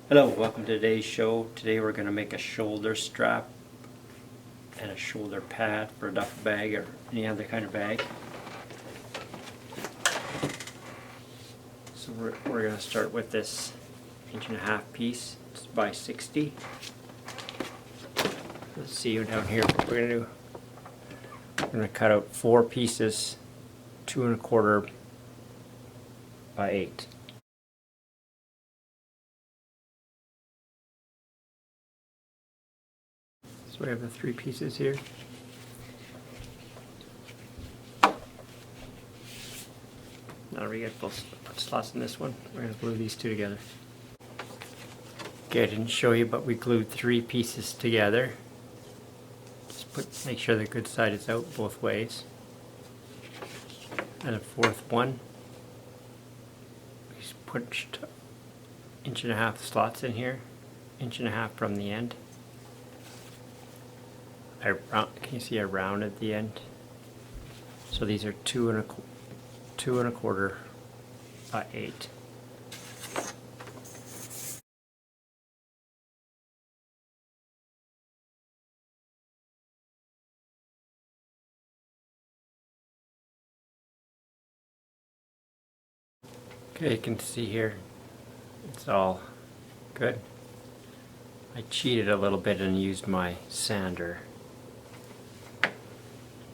Hello, welcome to today's show. Today we're going to make a shoulder strap and a shoulder pad for a duffel bag or any other kind of bag. So we're going to start with this 1.5 inch piece. It's by 60. Let's see down here what we're going to do. We're going to cut out 4 pieces, 2 1/4 by 8. So we have the 3 pieces here. Now we get put slots in this one. We're going to glue these 2 together. Okay, I didn't show you, but we glued 3 pieces together. Just make sure the good side is out both ways. And a 4th one. We just punched 1.5 inch slots in here, 1.5 inch from the end. Can you see I rounded the end? So these are 2 1/4 by 8. Okay, you can see here, it's all good. I cheated a little bit and used my sander.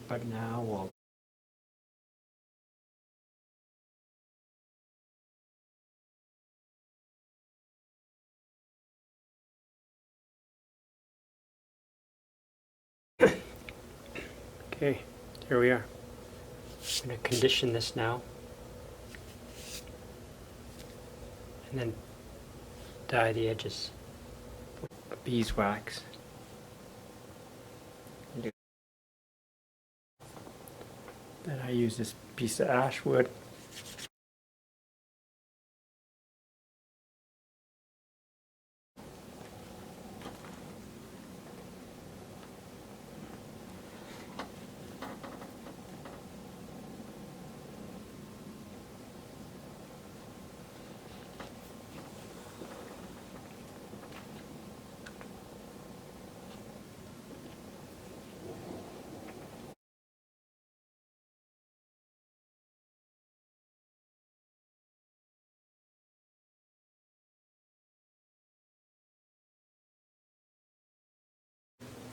But now we'll okay, here we are. I'm going to condition this now. And then dye the edges. Beeswax. Then I use this piece of ash wood.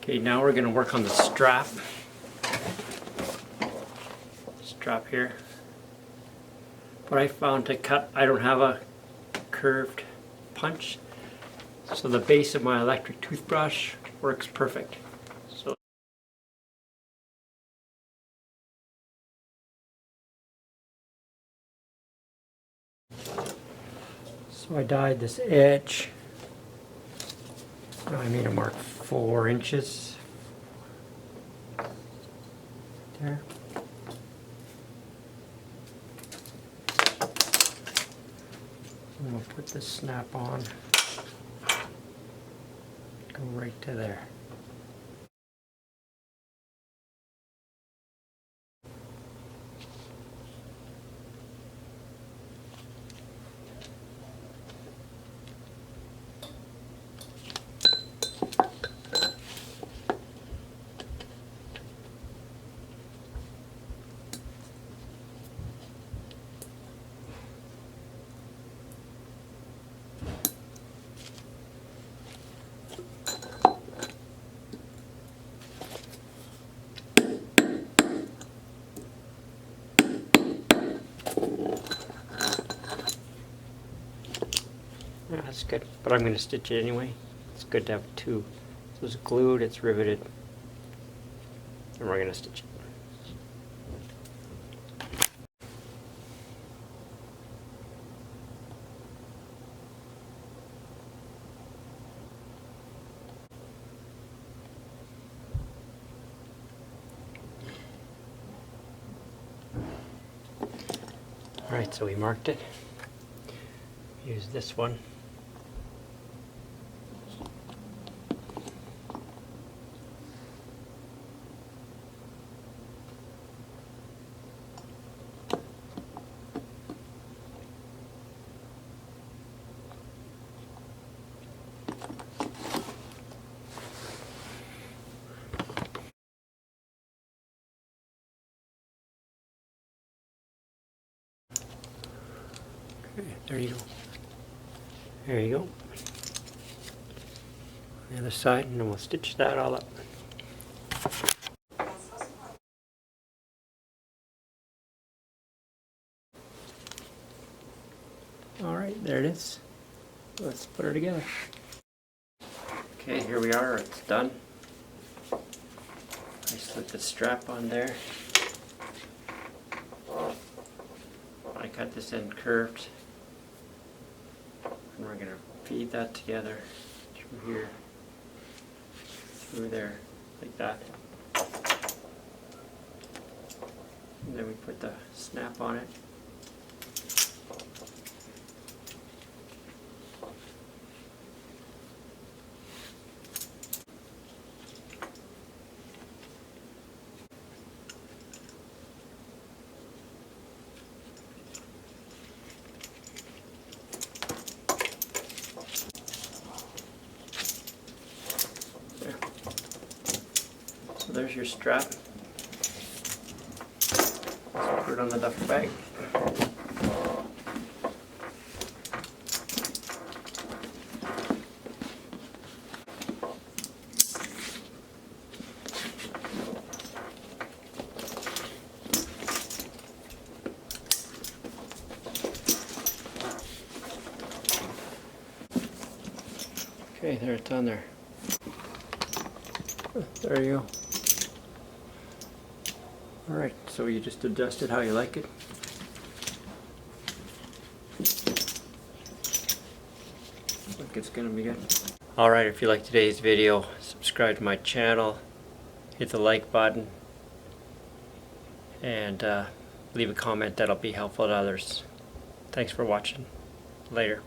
Okay, now we're going to work on the strap. Strap here. What I found to cut, I don't have a curved punch, so the base of my electric toothbrush works perfect. So I dyed this edge. I made a mark 4 inches there. And we'll put this snap on, go right to there. Yeah, that's good, but I'm going to stitch it anyway. It's good to have 2. So it's glued, it's riveted, and we're going to stitch it. Alright, so we marked it. Use this one. There you go. There you go. The other side, and then we'll stitch that all up. Alright, there it is. Let's put her together. Okay, here we are, it's done. I slid the strap on there. I cut this end curved. And we're going to feed that together through here, through there, like that. And then we put the snap on it. There. So there's your strap. Let's put it on the duffel bag. Okay, there it's on there. There you go. Alright, so you just adjust it how you like it. Look, it's gonna be good. Alright, if you like today's video, subscribe to my channel, hit the like button, and leave a comment that'll be helpful to others. Thanks for watching. Later.